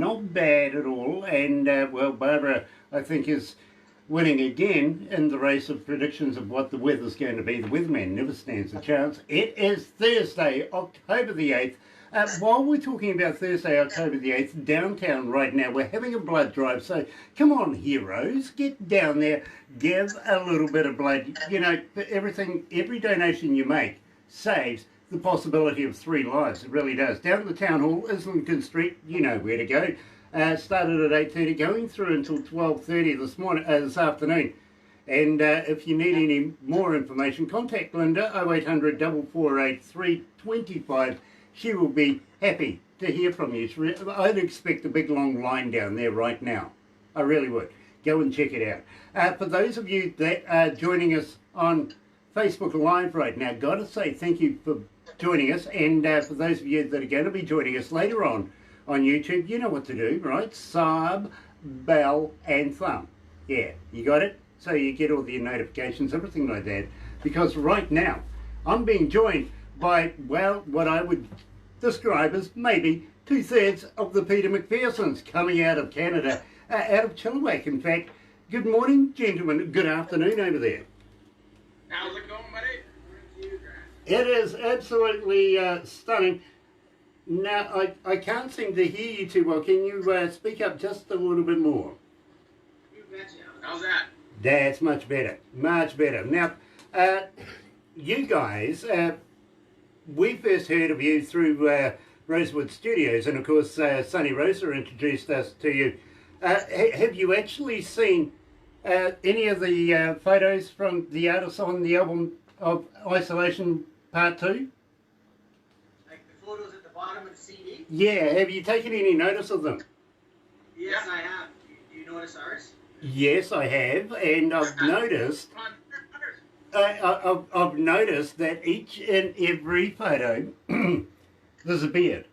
Not bad at all, and well, Barbara, I think, is winning again in the race of predictions of what the weather's going to be. The weatherman never stands a chance. It is Thursday, October the 8th. While we're talking about Thursday, October the 8th, downtown right now, we're having a blood drive. So come on, heroes, get down there, give a little bit of blood. You know, everything, every donation you make saves the possibility of 3 lives. It really does. Down at the Town Hall, Islington Street, you know where to go. Started at 8:30, going through until 12:30 this afternoon. And if you need any more information, contact Linda, 0800 448 325. She will be happy to hear from you. I'd expect a big long line down there right now. I really would. Go and check it out. For those of you that are joining us on Facebook Live right now, got to say thank you for joining us. And for those of you that are going to be joining us later on YouTube, you know what to do, right? Sub, bell, and thumb. Yeah, you got it? So you get all the notifications, everything like that. Because right now, I'm being joined by, well, what I would describe as maybe 2/3 of the PeterMcphersens coming out of Canada, out of Chilliwack, in fact. Good morning, gentlemen. Good afternoon over there. How's it going, buddy? It is absolutely stunning. Now, I can't seem to hear you too well. Can you speak up just a little bit more? You betcha. How's that? That's much better. Much better. Now, you guys, we first heard of you through Rosewood Studios, and of course, Sonny Rosa introduced us to you. Have you actually seen any of the photos from the artists on the album of Isolation Part 2? Like the photos at the bottom of the CD? Yeah, have you taken any notice of them? Yes, I have. Do you notice ours? Yes, I have, and I've noticed. I've noticed that each and every photo there's a beard.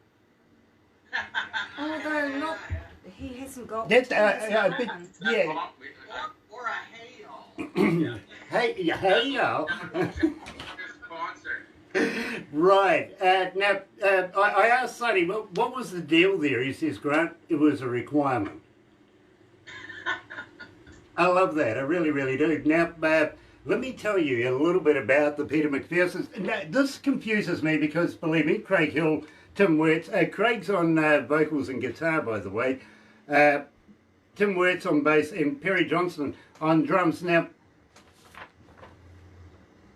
Although not, he hasn't got. That's Or a hey-all. hey y'all. Right. Now, I asked Sonny, what was the deal there? He says, Grant, it was a requirement. I love that. I really, really do. Now, let me tell you a little bit about the PeterMcphersens. Now, this confuses me because, believe me, Craig Hill, Tim Wirtz, Craig's on vocals and guitar, by the way, Tim Wirtz on bass, and Perry Johnson on drums. Now,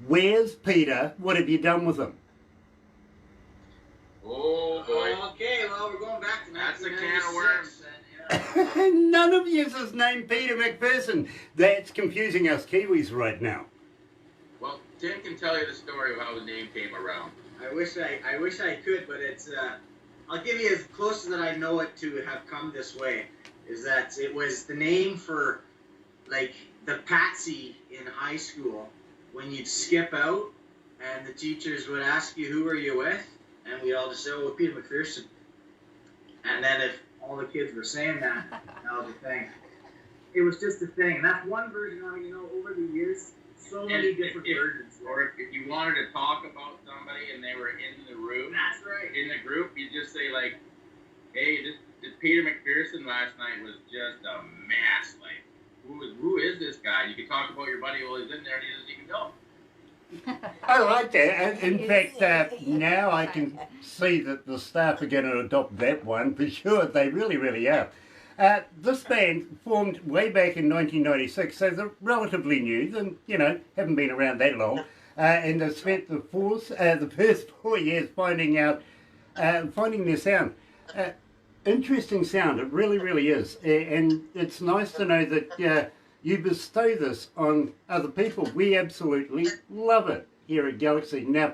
where's Peter? What have you done with him? Oh, boy. Okay, well, we're going back to 1996. That's a can of worms. None of you is named Peter McPherson. That's confusing us Kiwis right now. Well, Tim can tell you the story of how the name came around. I wish I could, but it's I'll give you as close as that I know it to have come this way. Is that it was the name for like the patsy in high school when you'd skip out and the teachers would ask you who are you with, and we'd all just say, oh, Peter McPherson. And then if all the kids were saying that was the thing. It was just a thing, and that's one version of it. You know, over the years, so many different versions. Or if you wanted to talk about somebody and they were in the room, That's right. in the group, you just say like, "Hey, this Peter McPherson last night was just a mess. Like, who is this guy?" You could talk about your buddy while he's in there and he doesn't even know. I like that. In fact, now I can see that the staff are going to adopt that one for sure. They really, really are. This band formed way back in 1996, so they're relatively new. They, you know, haven't been around that long, and they've spent the first 4 years finding their sound. Interesting sound. It really, really is, and it's nice to know that. You bestow this on other people. We absolutely love it here at Galaxy. Now,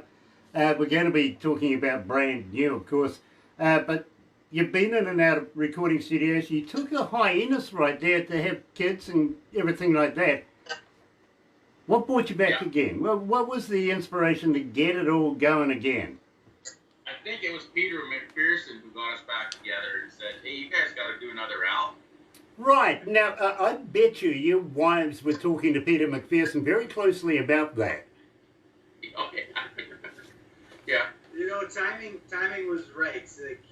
we're going to be talking about brand new, of course, but you've been in and out of recording studios. You took a hiatus right there to have kids and everything like that. What brought you back again? Well, what was the inspiration to get it all going again? I think it was Peter McPherson who got us back together and said, "Hey, you guys got to do another album." Right. Now, I bet your wives were talking to Peter McPherson very closely about that. Okay. Yeah. You know, timing was right. Like,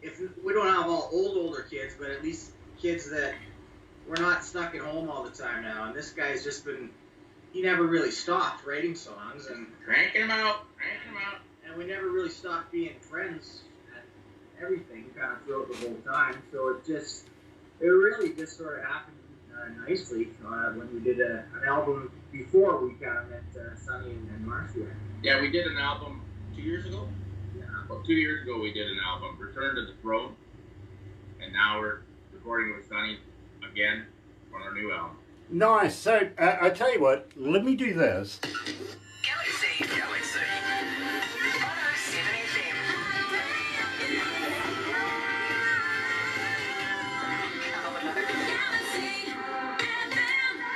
if we don't have all older kids, but at least kids that we're not stuck at home all the time now. And this guy's just been, he never really stopped writing songs and Cranking them out. and we never really stopped being friends at everything kind of throughout the whole time. So it really just sort of happened nicely when we did an album before we kind of met Sonny and Marcia. Yeah, we did an album 2 years ago. Yeah. Well, 2 years ago we did an album, Return to the Throne, and now we're recording with Sonny again on our new album. Nice. So I tell you what, let me do this. Galaxy 107 FM.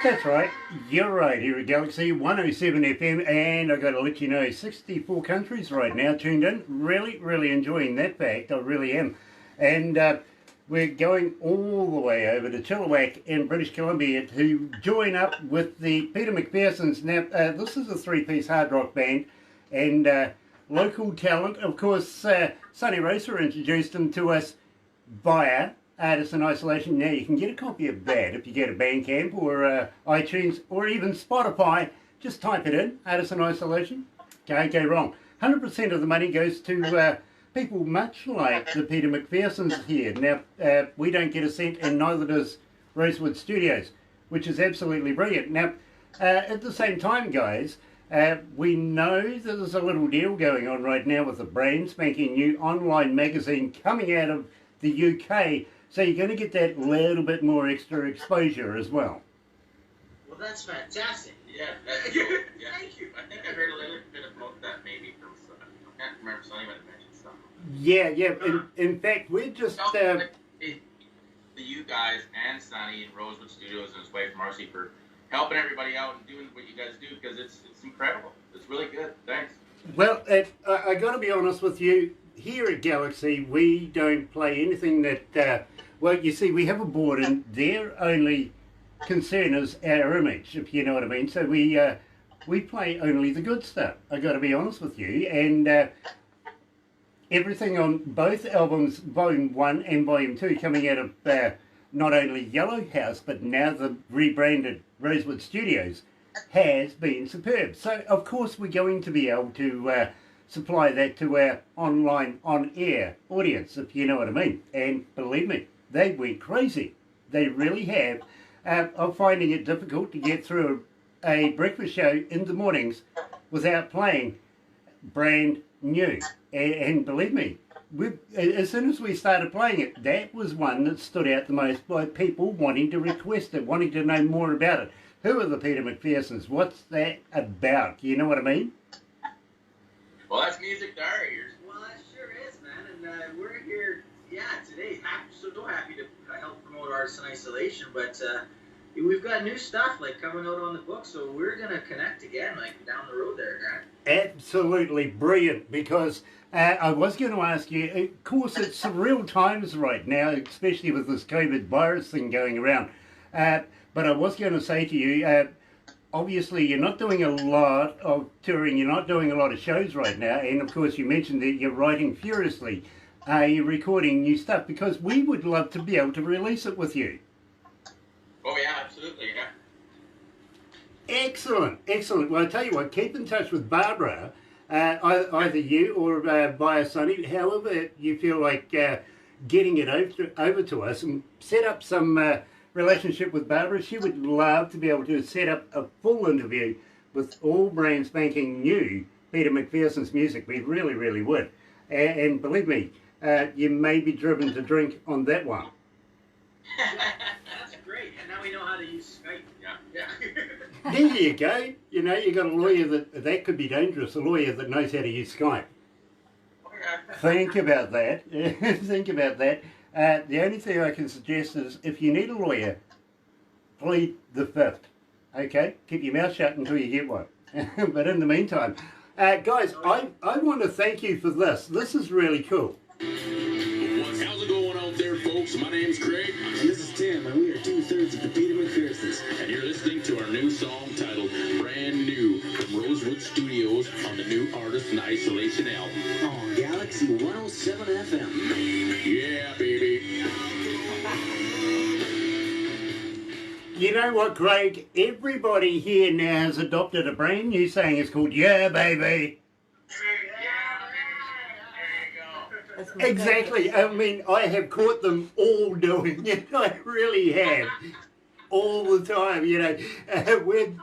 That's right, you're right, here at Galaxy 107 FM, and I've got to let you know, 64 countries right now tuned in. Really, really enjoying that fact, I really am. And we're going all the way over to Chilliwack in British Columbia to join up with the PeterMcphersens. Now, this is a three-piece hard rock band, and local talent. Of course, Sonny Racer introduced them to us via Artists in Isolation. Now you can get a copy of that if you go to Bandcamp or iTunes or even Spotify. Just type it in, Artists in Isolation. Can't go wrong. 100% of the money goes to people much like the PeterMcphersens here. Now, we don't get a cent, and neither does Rosewood Studios, which is absolutely brilliant. Now, at the same time, guys, we know that there's a little deal going on right now with a brand spanking new online magazine coming out of the UK. So you're going to get that little bit more extra exposure as well. Well, that's fantastic. Yeah, that's cool. Yeah. Thank you. I think I heard a little bit about that maybe from Sonny. I can't remember Sonny might have mentioned something. Yeah. In fact, we're just... You guys and Sonny and Rosewood Studios and his wife Marcy for helping everybody out and doing what you guys do, because it's incredible. It's really good. Thanks. Well, I got to be honest with you. Here at Galaxy, we don't play anything that... well, you see, we have a board, and their only concern is our image, if you know what I mean. So we play only the good stuff. I got to be honest with you, and everything on both albums, Volume 1 and Volume 2, coming out of not only Yellow House, but now the rebranded Rosewood Studios, has been superb. So, of course, we're going to be able to supply that to our online, on-air audience, if you know what I mean. And believe me, they went crazy. They really have. I'm finding it difficult to get through a breakfast show in the mornings without playing brand new. And believe me, as soon as we started playing it, that was one that stood out the most by people wanting to request it, wanting to know more about it. Who are the PeterMcphersens? What's that about? You know what I mean? Well, that's music to our ears. Well, that sure is, man. And we're here, today. So happy to help promote Artists in Isolation. But we've got new stuff coming out on the book, so we're gonna connect again, down the road there, Grant. Absolutely brilliant. Because I was going to ask you. Of course, it's surreal times right now, especially with this COVID virus thing going around. But I was going to say to you. Obviously, you're not doing a lot of touring, you're not doing a lot of shows right now, and of course you mentioned that you're writing furiously. You're recording new stuff, because we would love to be able to release it with you. Oh yeah, absolutely, yeah. Excellent, excellent. Well, I tell you what, keep in touch with Barbara, either you or via Sonny, however you feel like getting it over to us, and set up some... relationship with Barbara. She would love to be able to set up a full interview with all brand spanking new PeterMcphersens music. We really, really would. And believe me, you may be driven to drink on that one. That's great. And now we know how to use Skype. Yeah. There you go. You know, you got a lawyer that could be dangerous, a lawyer that knows how to use Skype. Think about that. Think about that. The only thing I can suggest is, if you need a lawyer, plead the fifth. Okay? Keep your mouth shut until you get one. But in the meantime, guys, I want to thank you for this. This is really cool. How's it going out there, folks? My name's Craig. And this is Tim, and we are 2/3 of the PeterMcphersens. And you're listening to our new song titled Brand New from Rosewood Studios on the new Artists in Isolation album. On Galaxy 107 FM. Yeah. You know what, Craig? Everybody here now has adopted a brand new saying. It's called "Yeah, baby." It's my Exactly. I mean, I have caught them all doing it. I really have. All the time, you know. Man,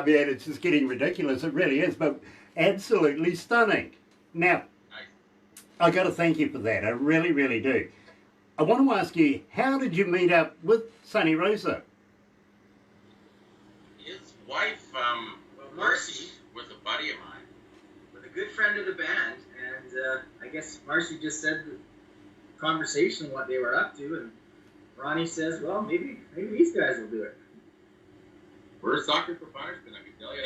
it's just getting ridiculous. It really is, but absolutely stunning. Now, I got to thank you for that. I really, really do. I want to ask you, how did you meet up with Sonny Rosa? His wife, Marcy, was a buddy of mine. with a good friend of the band, and I guess Marcy just said the conversation, what they were up to, and Ronnie says, well, maybe these guys will do it. We're a sucker for Firespin, I can tell you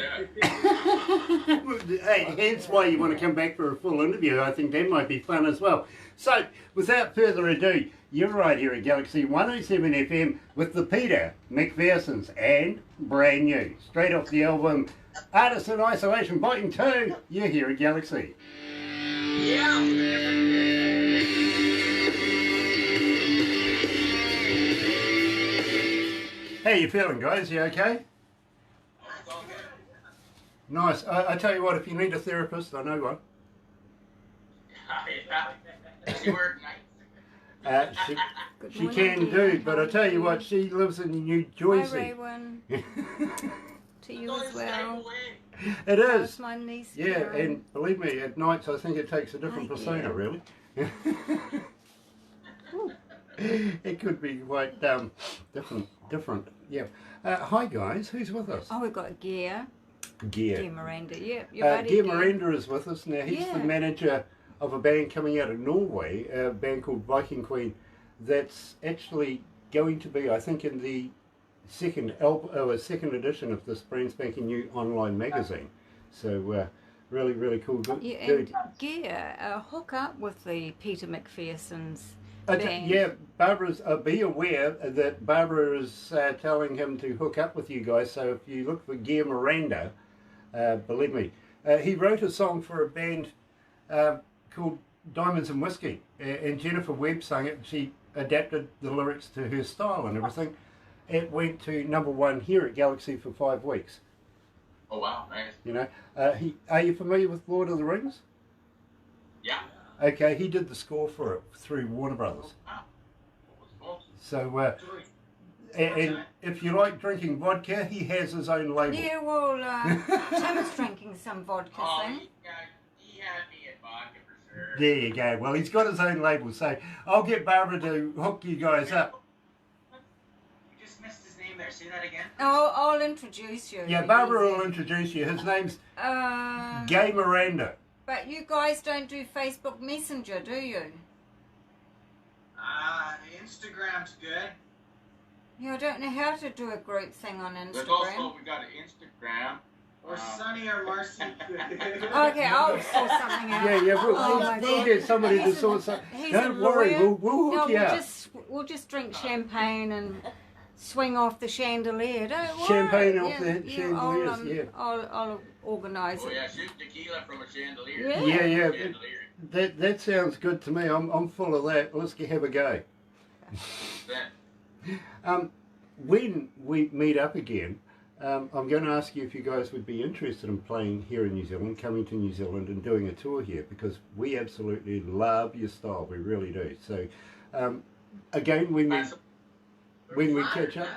that. Hey, hence why you want to come back for a full interview. I think that might be fun as well. So, without further ado, you're right here at Galaxy 107 FM with the Peter McPhersens, and brand new, straight off the album Artists in Isolation Vol2. You're here at Galaxy. How you feeling, guys? You okay? Nice. I tell you what, if you need a therapist, I know one. Does she work nights? She can do, but I tell you what, she lives in New Jersey. Hi, Raywin. To you as well. It That's is. my niece. Yeah, Karen. and believe me, at nights I think it takes a different Hi, persona, dear. really. It could be quite different. Yeah. Hi guys, who's with us? Oh, we've got Gear. Gear. Miranda. Yeah, your buddy. Gear Miranda is with us now. He's Yeah. the manager of a band coming out of Norway, a band called Viking Queen, that's actually going to be, I think, in the second edition of this brand spanking new online magazine. So really, really cool. Yeah, Dude. and Gear, hook up with the Peter McPhersens band. Yeah, Barbara's. Be aware that Barbara is telling him to hook up with you guys. So if you look for Gear Miranda, believe me, he wrote a song for a band called Diamonds and Whiskey, and Jennifer Webb sang it. She adapted the lyrics to her style and everything. It went to #1 here at Galaxy for 5 weeks. Oh, wow, nice. You know, are you familiar with Lord of the Rings? Yeah. Okay, he did the score for it through Warner Brothers. Wow. What was So, and if you like drinking vodka, he has his own label. Yeah, well, Tim's drinking some vodka Oh, thing. he had me at vodka for sure. There you go. Well, he's got his own label, so I'll get Barbara to hook you guys up. You just missed his name there. Say that again. I'll introduce you. Yeah, Barbara will introduce you. His name's Gay Miranda. But you guys don't do Facebook Messenger, do you? Instagram's good. Yeah, I don't know how to do a group thing on There's Instagram. also, we got an Instagram. Or Sonny or Marcy could. Okay, I'll sort something out. Yeah, Oh, we'll my get somebody to He's sort something. He's Don't a worry, lawyer. we'll hook you up. We'll just drink champagne and swing off the chandelier. Don't worry. Champagne off Yeah, the chandeliers, yeah. I'll organise Oh, it. yeah, shoot tequila from a chandelier. Yeah. Yeah. Chandelier. That sounds good to me. I'm full of that. Let's have a go. Then, When we meet up again, I'm going to ask you if you guys would be interested in playing here in New Zealand, coming to New Zealand and doing a tour here, because we absolutely love your style. We really do. So, again, when we catch up,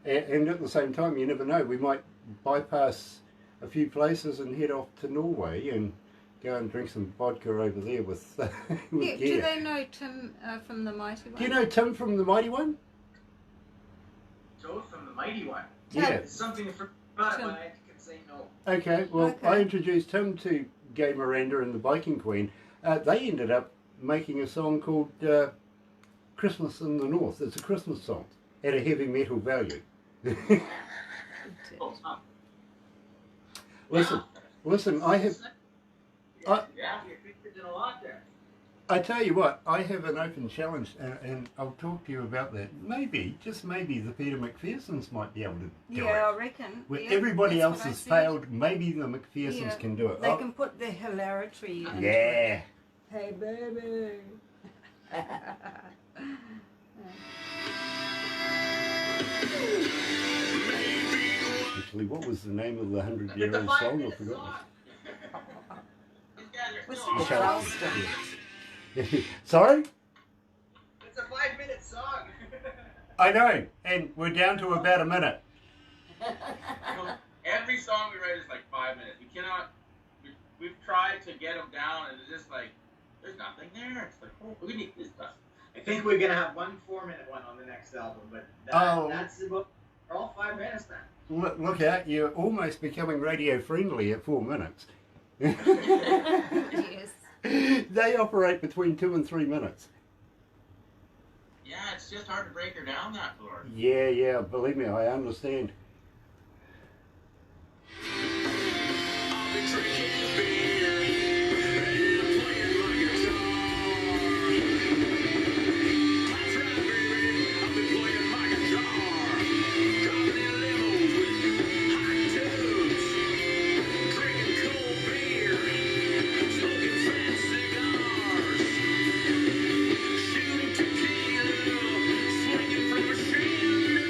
and at the same time, you never know, we might bypass a few places and head off to Norway and go and drink some vodka over there with Yeah, Gear. do they know Tim from the Mighty One? Do you know Tim from the Mighty One? Joe from the Mighty One. Yeah. It's something for but Tim. I can say no. Okay, well, Okay. I introduced him to Gay Miranda and the Viking Queen. They ended up making a song called Christmas in the North. It's a Christmas song at a heavy metal value. Listen, I have... yeah. You did a lot there. I tell you what, I have an open challenge, and I'll talk to you about that. Maybe, just maybe, the Peter McPhersens might be able to do Yeah, it. I reckon. Where Yeah, everybody that's else what I has said. failed, maybe the McPhersens Yeah, can do it. They can put the hilarity into it. Yeah. Hey, baby. seriously, what was the name of the 100-year-old song? I forgot. These guys are Was still it on. Charleston? Sorry? It's a 5-minute song. I know, and we're down to about a minute. Every song we write is like 5 minutes. We cannot. We've tried to get them down, and it's just like there's nothing there. It's like, oh, we need this stuff. I think we're gonna have one 4-minute one on the next album, but that's about. We're all 5 minutes now. Look out, you're almost becoming radio friendly at 4 minutes. Yes. They operate between 2 and 3 minutes. Yeah, it's just hard to break her down that far. Yeah, believe me, I understand. I've been drinking beer and playing my guitar. That's right, baby. I've been playing my guitar. Driving in limos with hot tubs. Drinking cold beer. Smoking fat cigars. Shooting tequila. Swinging from a chandelier.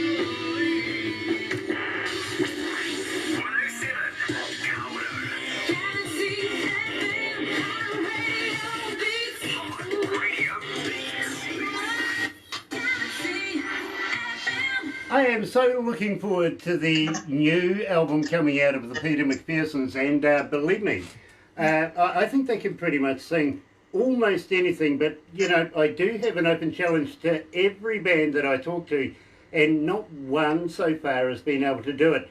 107 Calvert. Radio I am so looking forward to the new album coming out of the Peter McPhersens, and believe me, I think they can pretty much sing almost anything, but you know, I do have an open challenge to every band that I talk to, and not one so far has been able to do it.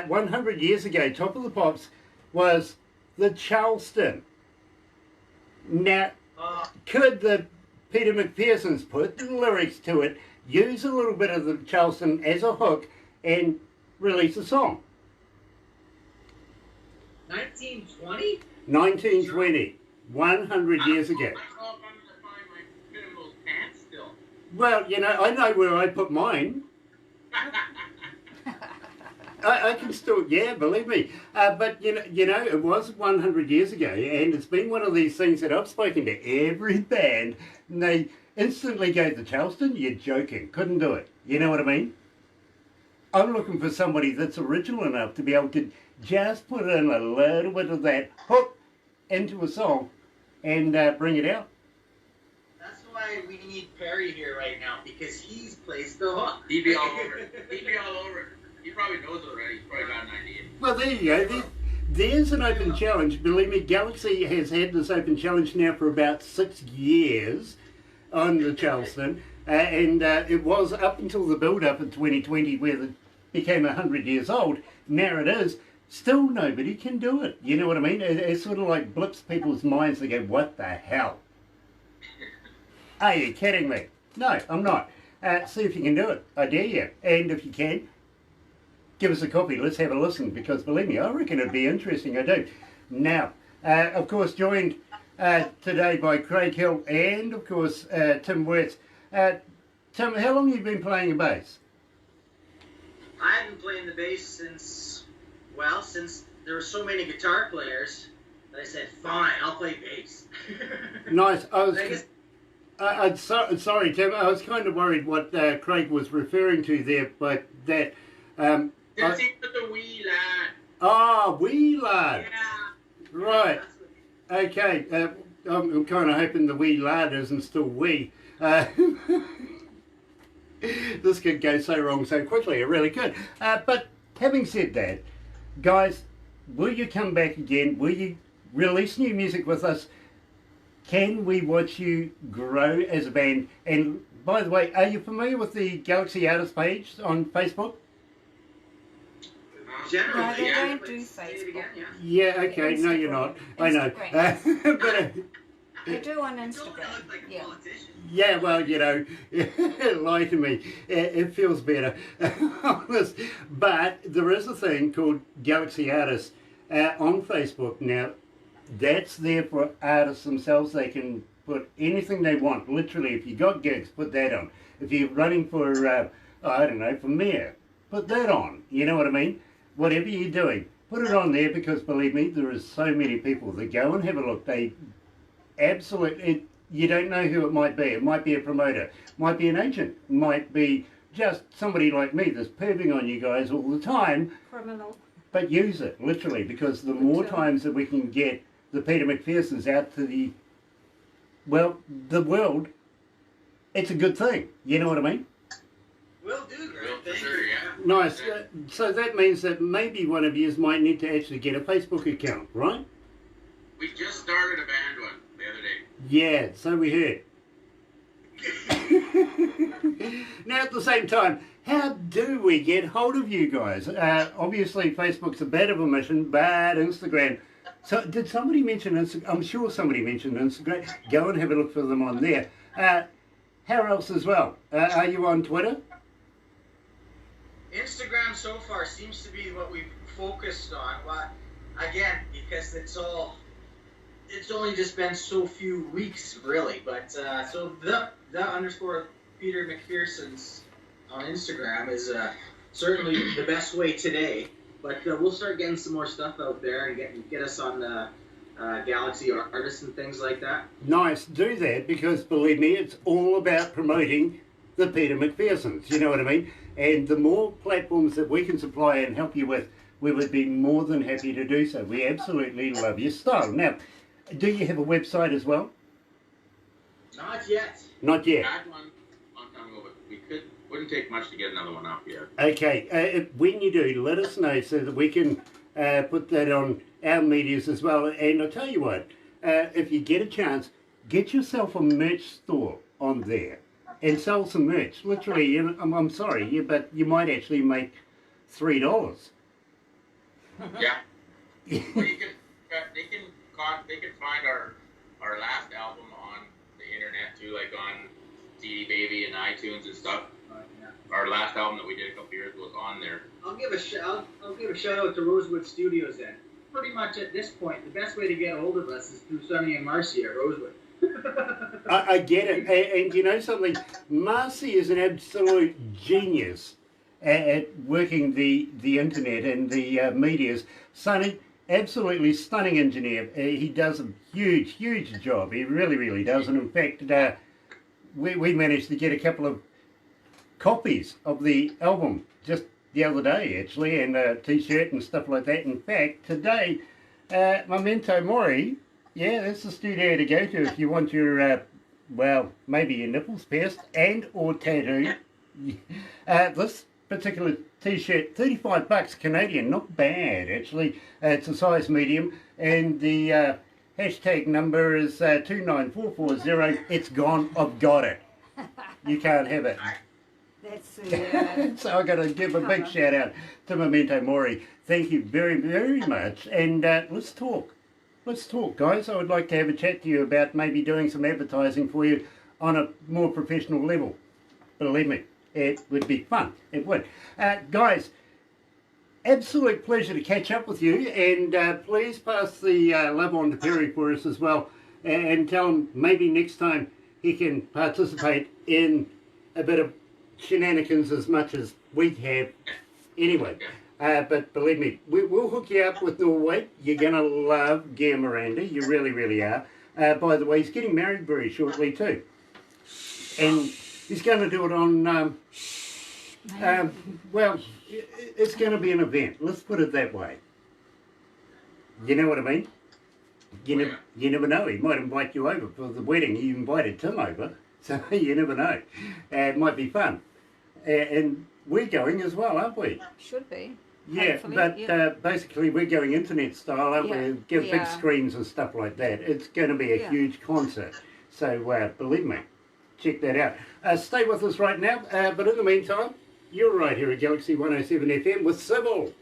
100 years ago, Top of the Pops was the Charleston. Now, could the Peter McPhersens put the lyrics to it, use a little bit of the Charleston as a hook, and release a song? 1920? 1920, 100 years ago. I don't know if I'm gonna find my minimal pants still. Well, you know, I know where I put mine. I can still, yeah, believe me. But you know, it was 100 years ago, and it's been one of these things that I've spoken to every band, and they instantly go to Charleston. You're joking, couldn't do it. You know what I mean? I'm looking for somebody that's original enough to be able to just put in a little bit of that hook into a song and bring it out. That's why we need Perry here right now, because he's placed the hook. He'd be all over it. He'd be all over it. He probably knows already. He's probably got an idea. Well, there you go. There's an open challenge. Believe me, Galaxy has had this open challenge now for about 6 years on the Charleston. And it was up until the build-up in 2020 where it became 100 years old. Now it is. Still nobody can do it. You know what I mean? It sort of like blips people's minds. They go, what the hell? Are you kidding me? No, I'm not. See if you can do it. I dare you. And if you can, give us a copy. Let's have a listen, because believe me, I reckon it'd be interesting. I do. Now, of course, joined today by Craig Hill and, of course, Tim Wirtz. Tim, how long have you been playing the bass? I've been playing the bass since there were so many guitar players that I said, fine, I'll play bass. Nice. I'm sorry, Tim. I was kind of worried what Craig was referring to there, but that... Since he put the wee lad. Ah, wee lad. Yeah. Right. That's what- Okay. I'm kind of hoping the wee lad isn't still wee. This could go so wrong so quickly. It really could. But having said that, guys, will you come back again? Will you release new music with us? Can we watch you grow as a band? And by the way, are you familiar with the Galaxy Artist page on Facebook? Generally, No, they yeah. don't but do say it Facebook. again, yeah. Yeah, okay. No, you're not. I know. Instagram. But They do on Don't wanna Instagram. look like a Yeah. politician. yeah, well, you know, lie to me. It feels better. Honest. But there is a thing called Galaxy Artists on Facebook. Now, that's there for artists themselves. They can put anything they want. Literally, if you got gigs, put that on. If you're running for, I don't know, for mayor, put that on. You know what I mean? Whatever you're doing, put it on there, because believe me, there is so many people that go and have a look. They absolutely, you don't know who it might be. It might be a promoter, might be an agent, might be just somebody like me that's perving on you guys all the time, Criminal. but use it, literally, because the more times that we can get the Peter McPhersens out to the world, it's a good thing. You know what I mean? Will do, Greg. Will, for Thank sure, you. yeah. Nice. So that means that maybe one of you might need to actually get a Facebook account, right? We just started a band one the other day. Yeah, so we heard. Now, at the same time, how do we get hold of you guys? Obviously, Facebook's a bit of a mission, but Instagram. So, did somebody mention Instagram? I'm sure somebody mentioned Instagram. Go and have a look for them on there. How else as well? Are you on Twitter? Instagram so far seems to be what we've focused on. Well, again, because it's only just been so few weeks, really. But so the underscore Peter McPhersens on Instagram is certainly the best way today. But we'll start getting some more stuff out there and get us on the Galaxy artists and things like that. Nice, do that, because believe me, it's all about promoting the Peter McPhersens, you know what I mean? And the more platforms that we can supply and help you with, we would be more than happy to do so. We absolutely love your style. Now, do you have a website as well? Not yet. Not yet. Had one a long time ago, but wouldn't take much to get another one up yet. Okay, when you do, let us know so that we can put that on our medias as well. And I'll tell you what, if you get a chance, get yourself a merch store on there and sell some merch. Literally, you know, I'm sorry, but you might actually make $3. Yeah. Well, they can find our last album on the internet too, like on CD Baby and iTunes and stuff. Our last album that we did a couple years ago was on there. I'll give a shout out to Rosewood Studios then. Pretty much at this point, the best way to get a hold of us is through Sonny and Marcy at Rosewood. I get it, and you know something, Marcy is an absolute genius at working the internet and the medias. Sonny, absolutely stunning engineer. He does a huge job. He really does. And in fact, we managed to get a couple of copies of the album just the other day, actually, and a t-shirt and stuff like that. In fact, today, Memento Mori, yeah, that's the studio to go to if you want your, maybe your nipples pierced and or tattooed. This particular t-shirt, $35 Canadian, not bad, actually. It's a size medium, and the hashtag number is 29440. It's gone, I've got it. You can't have it. That's the. So I've got to give a big shout out to Memento Mori. Thank you very much. And let's talk. Let's talk, guys. I would like to have a chat to you about maybe doing some advertising for you on a more professional level. Believe me, it would be fun. It would. Guys, absolute pleasure to catch up with you. And please pass the love on to Perry for us as well. And tell him maybe next time he can participate in a bit of shenanigans as much as we have anyway. But believe me, we'll hook you up with Norway. You're going to love Gear Miranda. You really are. By the way, he's getting married very shortly too. And he's going to do it on, it's going to be an event. Let's put it that way. You know what I mean? You never know. He might invite you over for the wedding. He invited Tim over. So you never know. It might be fun. And we're going as well, aren't we? Should be. Yeah, Hopefully, but yeah. basically we're going internet style, aren't Yeah, we? Get we big are. screens and stuff like that. It's going to be a Yeah. huge concert. So believe me, check that out. Stay with us right now. But in the meantime, you're right here at Galaxy 107 FM with Sybil.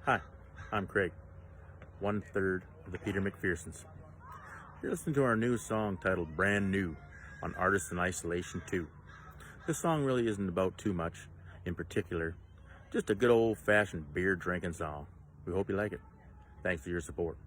Hi, I'm Craig, 1/3 of the PeterMcphersens. You're listening to our new song titled Brand New on Artists in Isolation 2. This song really isn't about too much in particular, just a good old-fashioned beer drinking song. We hope you like it. Thanks for your support.